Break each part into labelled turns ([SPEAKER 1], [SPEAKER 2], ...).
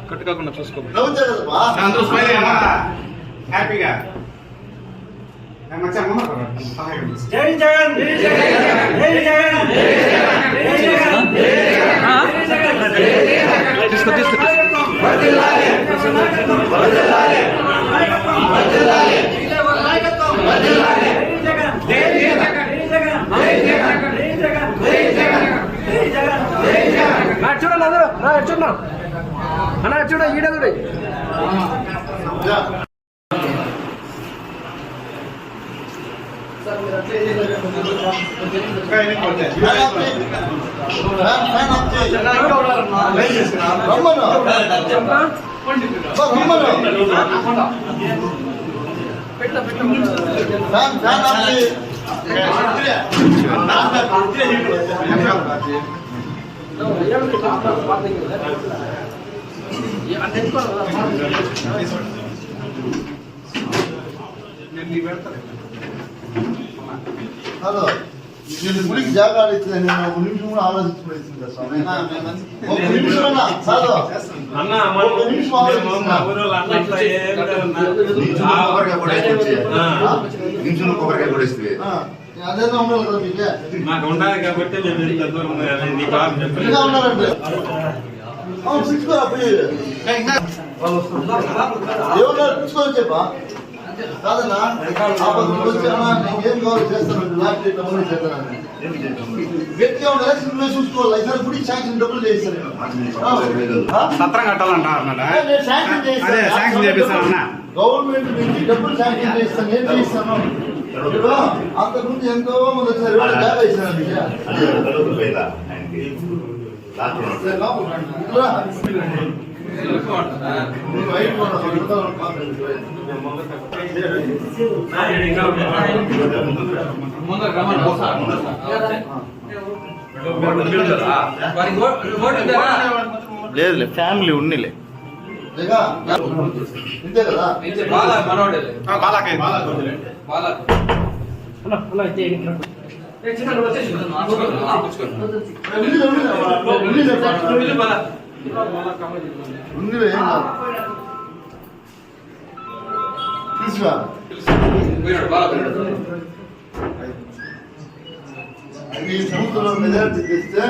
[SPEAKER 1] కట్టుకోకుండా చూసుకో
[SPEAKER 2] హ్యాపీగా జై జగన్ జై జగన్
[SPEAKER 1] తీసుకో తీసుకో
[SPEAKER 3] చూడండి అందరూ చూడండి అన్న చూడ ఈడదుడు
[SPEAKER 4] హలో నేను గుడికి జాగా ఇచ్చింది నేను ఒక నిమిషం కూడా ఆలోచించబడింది స్వామి ఒక నిమిషం అదేదో ఉండాలి కదా మీకే
[SPEAKER 2] మాకు ఉండాలి కాబట్టి మేము ఇంత దూరం
[SPEAKER 4] ఉండాలంటే ఏమన్నా చూసుకొని చెప్పా కాదన్నా ఏం కావాలి చేస్తాను వ్యక్తి ఎలక్షన్ చూసుకోవాలి ఈసారి గుడికి శాంక్షన్ డబ్బులు చేస్తాను
[SPEAKER 2] సత్రం కట్టాలంటారు
[SPEAKER 4] గవర్నమెంట్ నుంచి డబ్బులు శాంక్షన్ చేస్తాను ఏం చేస్తాను అంతకుముందు ఎంతో మంది వచ్చారు జాగా ఇస్తాను
[SPEAKER 1] లేదు ఫ్యామిలీ ఉన్నిలే
[SPEAKER 4] ఇంతే కదా తీసుకురా ఈ సంవత్సరం మెజార్టీ తెస్తే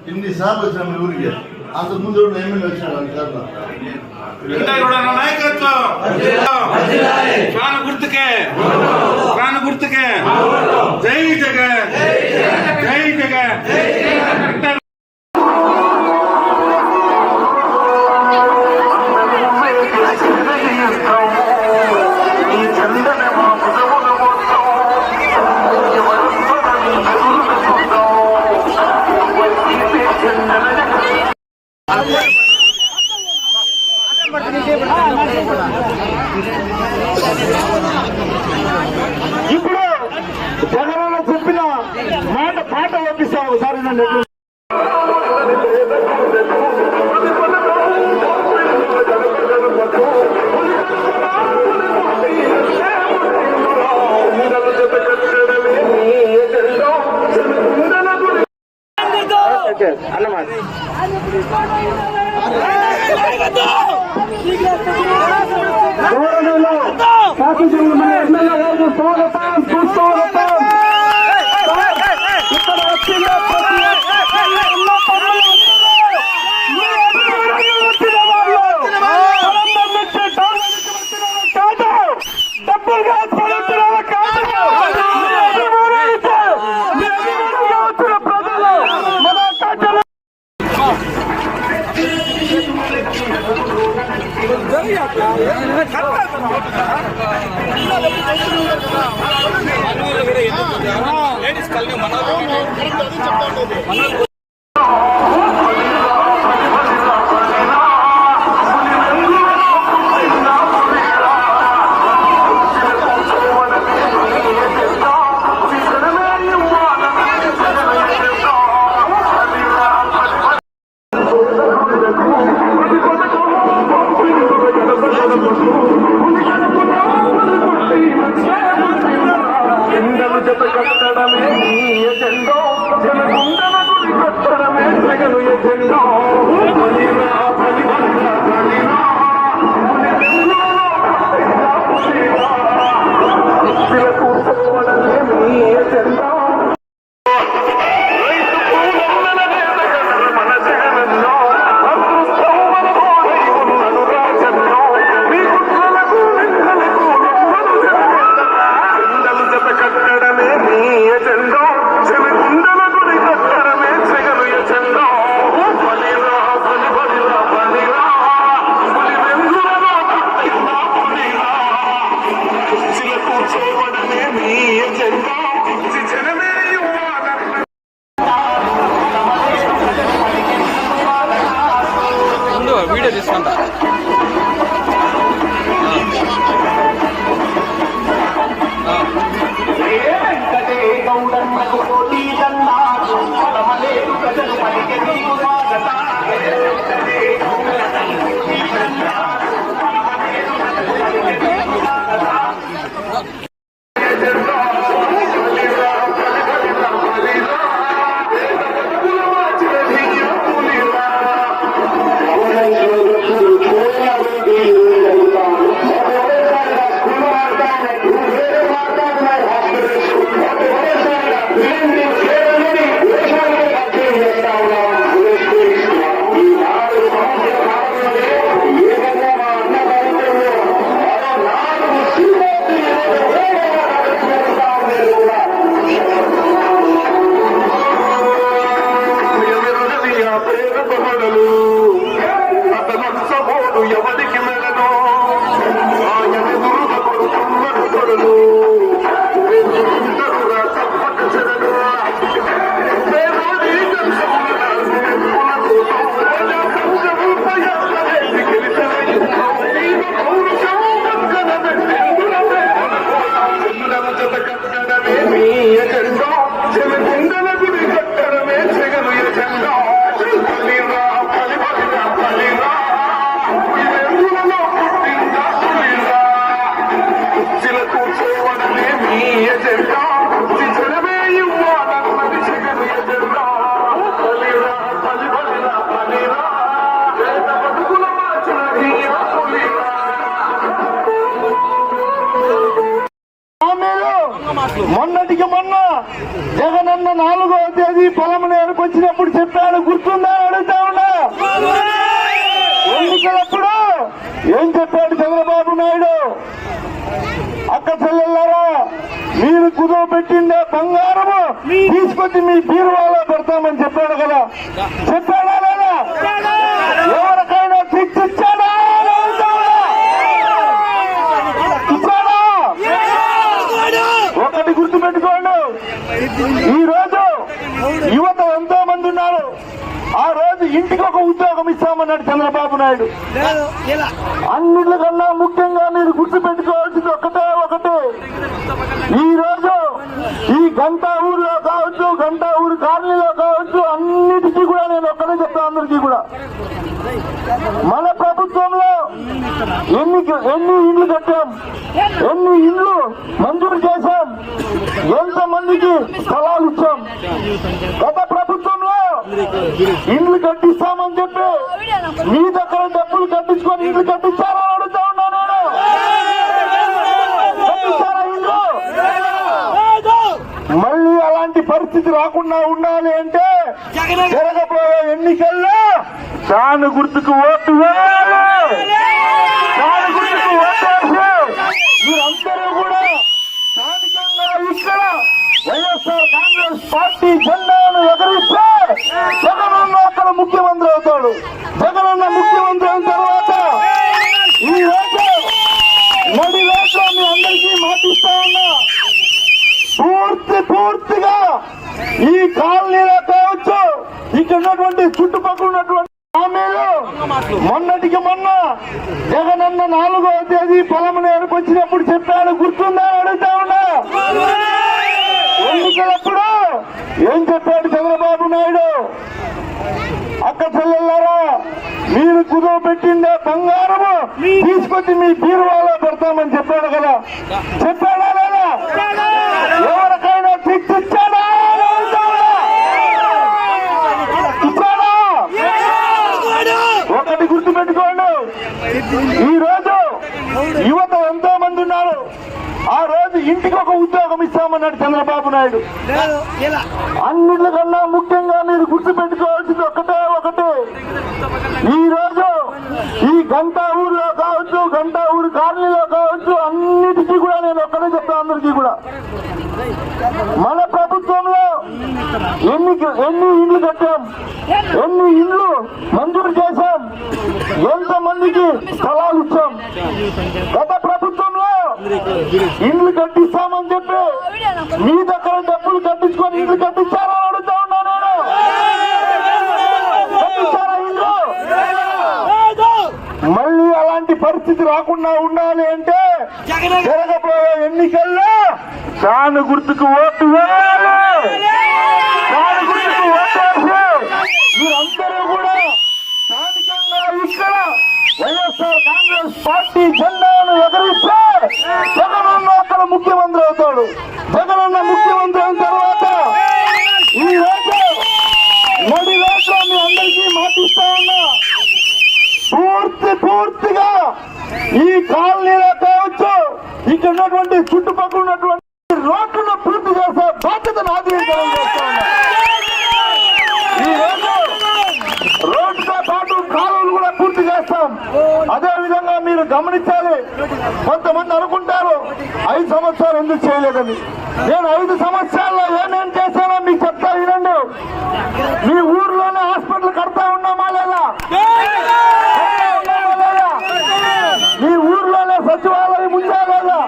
[SPEAKER 4] ఇన్నిసార్లు వచ్చాము మీ ఊరికి అంతకు ముందు ఎమ్మెల్యే వచ్చాడు అంటారు
[SPEAKER 2] నాయకత్వం ప్రాణ గుర్తుకే జై జగన్ జై జగన్
[SPEAKER 4] ఇప్పుడు జగనన్న చెప్పిన పాట పంపిస్తాం ఒకసారి నన్ను అన్నమాట స్వాగతం సుస్వాగతం ఇక్కడ వచ్చిన
[SPEAKER 1] లేడీస్ కాలనీ మన
[SPEAKER 5] జనగుండల గుడి కట్టడమే జగను ఎజెండా బలిరా బలిరా బలిరా శిలకు పోవడమే మీ ఎజెండా రైతు పూలన్నల నేతగల మన జగనన్నో అదృష్టం మన తోడై ఉన్నను రాజన్నో మీ కుట్రలకు వెన్నెలకు నమ్మను జగనన్నలు జత కట్టడమే మీ ఎజెండా జనగుండల గుడి కట్టడమే జగను ఎజెండా బలిరా బలి బలిరా బలిరా పులి వెంగులలో పుట్టిన పులిరా కుర్చీలకు చూపడమే మీ ఎజెండా జనమే ఇవ్వాలన్న
[SPEAKER 1] ముందు వీడియో తీసుకుంటా
[SPEAKER 5] వెంకటే గౌడన్నకు పోటీ కన్నాడు పరమలేరు ప్రజలు పలికే నీకు స్వాగత వెంకటే గౌడన్నకు పోటీ కన్నాడు పరమలేరు ప్రజలు పలికే నీకు స్వాగత ఎజెండా బలిరా బలిరా బలిరా వేద బతుకుల మార్చిన దివ్య పులిరా అతను ఎవరికి మెడను ఆయన దుర్గ కొడుకున్నడు కొడలు ఇద్దరుగా తప్పక చెడలు కట్టడమే మీ ఎజెండా జనగుండల గుడి కట్టడమే జగను ఎజెండా బలిరా బలి బలిరా బలిరా పులి వెంగులలో పుట్టిన పులిరా కుర్చీలకు చూపడమే మీ ఎజెండా జనమే ఇవ్వాలన్నది జగను ఎజెండా బలిరా బలి బలిరా బలిరా వేద బతుకుల మార్చిన దివ్య పులిరా
[SPEAKER 4] మొన్నటికి మొన్న జగనన్న 4వ తేదీ పొలమనేరుకు వచ్చినప్పుడు చెప్పాడు, గుర్తుందా అడుగుతా ఉన్నా. ఎన్నికలప్పుడు ఏం చెప్పాడు చంద్రబాబు నాయుడు? అక్క చెల్లెల్లారా, మీరు కుదువ పెట్టిండే బంగారము తీసుకొచ్చి మీ బీరువాలో పెడతామని చెప్పాడు కదా. చెప్పాడా లేదా? ఎవరికైనా తెచ్చిచ్చాడా? ఇచ్చాడా? ఒకటి గుర్తుపెట్టుకోండి, ఈ రోజు యువత ఎంతో మంది ఉన్నారు. ఆ రోజు ఇంటికి ఒక ఉద్యోగం ఇస్తామన్నాడు చంద్రబాబు నాయుడు. అన్నిటికన్నా ముఖ్యంగా మీరు గుర్తుపెట్టుకోవాల్సింది ఒకటే, ఈ రోజు ఈ గంటా ఊరిలో కావచ్చు, గంటా ఊరు కాలనీలో కావచ్చు, అన్నిటికీ కూడా నేను ఒక్కడే చెప్తాను అందరికీ కూడా, మన ప్రభుత్వంలో ఎన్ని ఇండ్లు కట్టాం, ఎన్ని ఇండ్లు మంజూరు చేశాం, ఎంతమందికి స్థలాలు ఇచ్చాం. గత ప్రభుత్వంలో ఇండ్లు కట్టిస్తామని చెప్పి మీ దగ్గర డబ్బులు కట్టించుకొని ఇండ్లు కట్టించారా అడుగుతా ఉన్నా నేను. కట్టిస్తారా ఇండ్లు? మళ్ళీ అలాంటి పరిస్థితి రాకుండా ఉండాలి అంటే జరగబోయే ఎన్నికల్లో దాని గుర్తుకు ఓటు వేయాలి. దాని గుర్తుకు ఓటేసి మీరందరూ కూడా స్థానికంగా ఇక్కడ వైఎస్ఆర్ కాంగ్రెస్ పార్టీ జెండాను ఎగరిస్తే జగనన్న అక్కడ ముఖ్యమంత్రి అవుతాడు. జగనన్న ముఖ్యమంత్రి అయిన తర్వాత ఈ రోజు నడి రోజులో మీ అందరికీ మాటిస్తా ఉన్నా, పూర్తిగా ఈ కాలనీలో కావచ్చు, ఇక్కడ ఉన్నటువంటి చుట్టుపక్కల ఉన్నటువంటి హామీలు మొన్నటికి మొన్న జగనన్న 4వ తేదీ పొలమనేరుకు వచ్చినప్పుడు చెప్పాడు, గుర్తుందా అడుగుతా ఉన్నా. ఎన్నికలప్పుడు ఏం చెప్పాడు చంద్రబాబు నాయుడు? అక్క చెల్లెల్లారా, మీరు కుదువ పెట్టిండే బంగారము తీసుకొచ్చి మీ బీరువాలో పెడతామని చెప్పాడు కదా. చెప్పాడా లేదా? ఎవరికైనా తెచ్చిచ్చాడా? ఈ రోజు యువత ఎంతో మంది ఉన్నారు. ఆ రోజు ఇంటికి ఒక ఉద్యోగం ఇస్తామన్నాడు చంద్రబాబు నాయుడు. అన్నిటికన్నా ముఖ్యంగా మీరు గుర్తుపెట్టుకోవాల్సింది ఒకటే, ఈ రోజు ఈ గంటా ఊర్లో కావచ్చు, గంటా ఊరు కాలనీలో కావచ్చు, అన్నిటికీ కూడా నేను ఒక్కడే చెప్తాను అందరికీ కూడా, మన ప్రభుత్వంలో ఎన్ని ఇండ్లు కట్టాం, ఎన్ని ఇండ్లు మంజూరు చేశాం, ఎంతమందికి స్థలాలు ఇచ్చాం. గత ప్రభుత్వంలో ఇండ్లు కట్టిస్తామని చెప్పి మీ దగ్గర డబ్బులు కట్టించుకొని ఇండ్లు కట్టించారా అడుగుతా ఉన్నా నేను. కట్టించారా ఇండ్లు? మళ్ళీ అలాంటి పరిస్థితి రాకుండా ఉండాలి అంటే జరగబోయే ఎన్నికల్లో చాను గుర్తుకు ఓటు వేయాలి. చాను గుర్తుకు ఓటేసి మీరందరూ కూడా స్థానికంగా ఇక్కడ వైఎస్ఆర్ కాంగ్రెస్ పార్టీ జెండాను ఎగరిస్తే జగనన్న అక్కడ ముఖ్యమంత్రి అవుతాడు. జగనన్న ముఖ్యమంత్రి అయిన తర్వాత ఈ రోజు మోడీ రోజులో మీ అందరికీ మాటిస్తా ఉన్నా, పూర్తిగా ఈ కాలనీలో కావచ్చు, ఇక్కడ ఉన్నటువంటి చుట్టుపక్కల ఉన్నటువంటి రోడ్లను పూర్తి చేసే బాధ్యత నాది చేస్తా ఉన్నా. ఈ రోజు రోడ్డుతో పాటు కాలువలు కూడా పూర్తి చేస్తాం. అదే విధంగా మీరు గమనించాలి. కొంతమంది అనుకుంటారు 5 సంవత్సరాలు ఎందుకు చేయలేదని. నేను 5 సంవత్సరాల్లో ఏమేం చేశానో మీకు చెప్తా వినండి. మీ ఊర్లోనే హాస్పిటల్ కడతా ఉన్నామా లేదా? మీ ఊర్లోనే సచివాలయం ఉందా లేదా?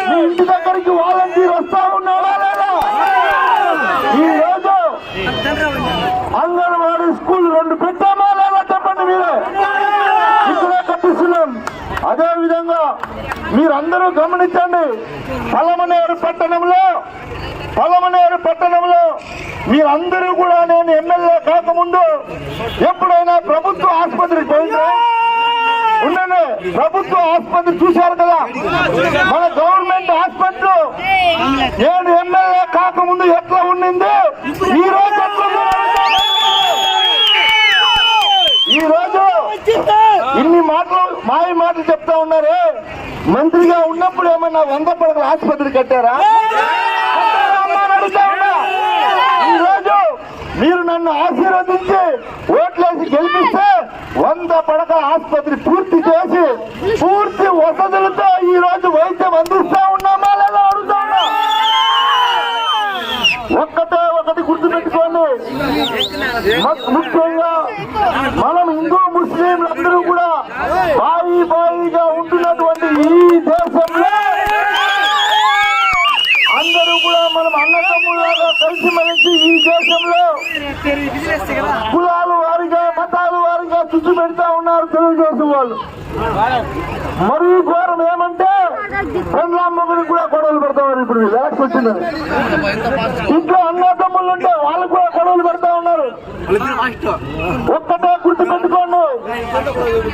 [SPEAKER 4] మీ ఇంటి దగ్గరికి వాలంటీర్ వస్తా ఉన్నాడా లేదా? ఈ రోజు అంగన్వాడీ స్కూల్ 2 పెట్టామా లేదా చెప్పండి. మీరే ఇక్కడే కట్టిస్తున్నాం. అదే విధంగా మీరందరూ గమనించండి. పలమనేరు పట్టణంలో మీరందరూ కూడా నేను ఎమ్మెల్యే కాకముందు ఎప్పుడైనా ప్రభుత్వ ఆసుపత్రికి పోయిందా? ఉండండి, ప్రభుత్వ ఆసుపత్రి చూశారు కదా, మన గవర్నమెంట్ హాస్పిటల్ నేను ఎమ్మెల్యే కాకముందు ఎట్లా ఉండింది, ఈ రోజు ఎట్లా ఉందో ఈ రోజు ఇన్ని మాటలు చెప్తా ఉన్నారే. మంత్రిగా ఉన్నప్పుడు ఏమన్నా 100 పడకల ఆసుపత్రి కట్టారా? అడుగుతా ఉన్నా. ఈ రోజు మీరు నన్ను ఆశీర్వదించి ఓట్లేసి గెలిపిస్తే 100 పడకల ఆసుపత్రి పూర్తి చేసి పూర్తి వసతులతో ఈ రోజు వైద్యం అందిస్తా ఉన్నామా లేదా అడుగుతా ఉన్నా. ఒకటి గుర్తుపెట్టుకోండి, ముఖ్యంగా మనం హిందూ ముస్లింలందరూ కూడా బాయిగా ఉంటున్నటువంటి ఈ దేశంలో అందరూ కూడా మనం అన్నదమ్ములాగా కలిసిమెలిసి ఈ దేశంలో కులాల వారిగా మతాల వారిగా చుచ్చు పెడతా ఉన్నారు తెలుగుదేశం వాళ్ళు. మరీ ఘోరం ఏమంటే పెండ్లామ్మగుడికి కూడా గొడవలు పెడతామని ఇప్పుడు ఎలక్షన్ వచ్చిందని. ఇంట్లో అన్నదమ్ములు ఉంటే వాళ్ళకు కూడా గొడవలు పెడతా ఉన్నారు. ఒక్కటే గుర్తుపెట్టుకోండి,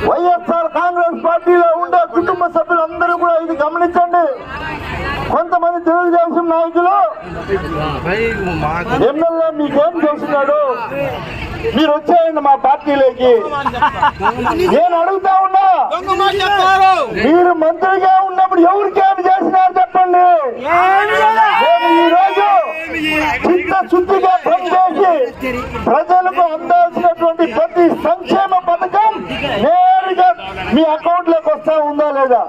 [SPEAKER 4] వైఎస్ఆర్ కాంగ్రెస్ పార్టీలో ఉండే కుటుంబ సభ్యులందరూ కూడా ఇది గమనించండి. కొంతమంది తెలుగుదేశం నాయకులు ఎమ్మెల్యే మీకేం చేస్తున్నాడు, మీరు వచ్చేయండి మా పార్టీలోకి. నేను అడుగుతా ఉన్నా, మీరు మంత్రిగా ఉన్నప్పుడు ఎవరికేమి చేసినారు చెప్పండి. నేను ఈ రోజు చిత్తశుద్ధిగా పనిచేసి ప్రజలకు అందాల్సినటువంటి ప్రతి సంక్షేమ పథకం నేరుగా మీ అకౌంట్ లోకి వస్తా ఉందా లేదా?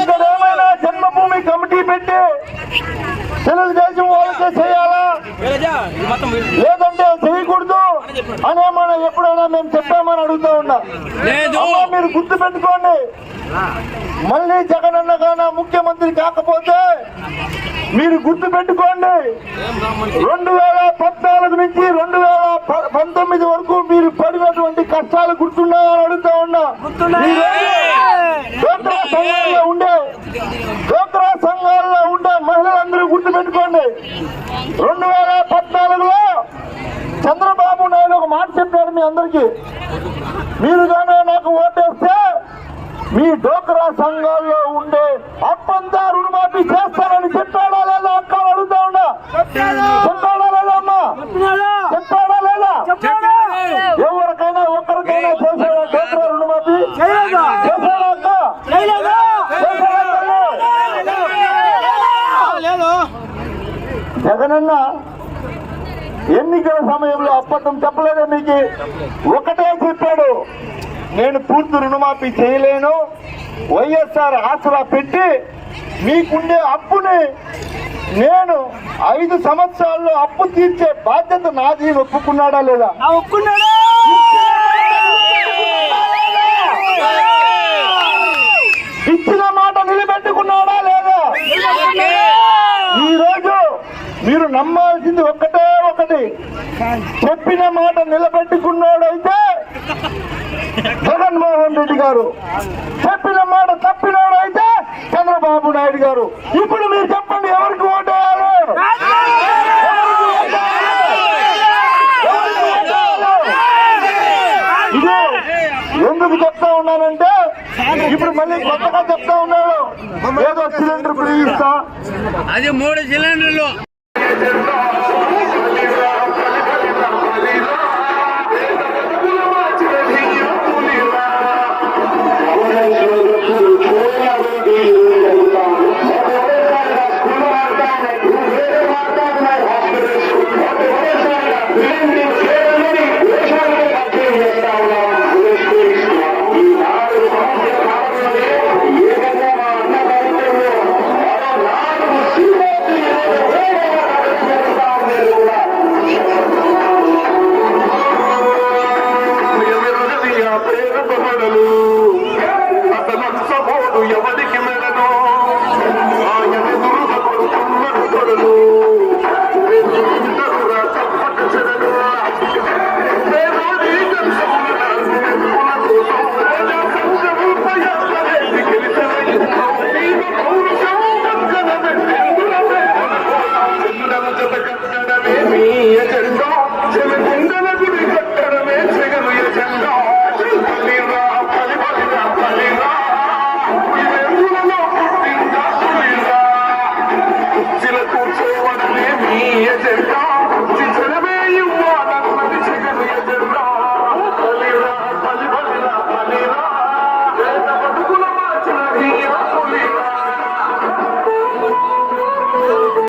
[SPEAKER 4] ఇక్కడ ఏమైనా జన్మభూమి కమిటీ పెట్టి తెలుగుదేశం వాళ్ళకే చేయాలా లేదంటే చేయకూడదు అనేమన్నా ఎప్పుడైనా మేము చెప్పామని అడుగుతా ఉన్నా. మీరు గుర్తు పెట్టుకోండి, మళ్ళీ జగనన్న గాన ముఖ్యమంత్రి కాకపోతే మీరు గుర్తు పెట్టుకోండి, 2014 నుంచి 2019 వరకు మీరు పడినటువంటి కష్టాలు గుర్తున్నాయని అడుగుతా ఉన్నా. డ్వాక్రా సంఘాల్లో ఉండే మహిళలందరూ గుర్తు పెట్టుకోండి, 2014లో చంద్రబాబు నాయుడు ఒక మాట చెప్పాడు మీ అందరికీ, మీరు కానీ నాకు ఓటేస్తే మీ డ్వాక్రా సంఘాల్లో ఉండే అప్పంతా రుణమాఫీ చేస్తానని చెప్పాడా లేదా అక్క అడుగుతా ఉన్నా. చెప్పాడా లేదా అమ్మా? చెప్పాడా లేదా? ఎవరికైనా ఒక్కరికైనా చేశాడా డ్వాక్రా రుణమాఫీ జగనన్న ఎన్నికల సమయంలో అబద్ధం చెప్పలేదా మీకు? ఒకటే చెప్పాడు, నేను పూర్తి రుణమాఫీ చేయలేను, వైఎస్ఆర్ ఆసరా పెట్టి మీకుండే అప్పుని నేను 5 సంవత్సరాల్లో అప్పు తీర్చే బాధ్యత నాది. ఒప్పుకున్నాడా లేదా? ఇచ్చిన మాట నిలబెట్టుకున్నాడా లేదా? ఈ రోజు మీరు నమ్మాల్సింది ఒకటే ఒకటి, చెప్పిన మాట నిలబెట్టుకున్నాడైతే జగన్మోహన్ రెడ్డి గారు, చెప్పిన మాట తప్పినాడైతే చంద్రబాబు నాయుడు గారు. ఇప్పుడు మీరు చెప్పండి, ఎవరికి ఓటేయాలి? ఇదే ఎందుకు చెప్తా ఉన్నానంటే, ఇప్పుడు మళ్ళీ కొత్తగా చెప్తా ఉన్నాడు, ఏదో సిలిండర్ ఫ్రీ ఇస్తా,
[SPEAKER 1] అది 3 సిలిండర్లు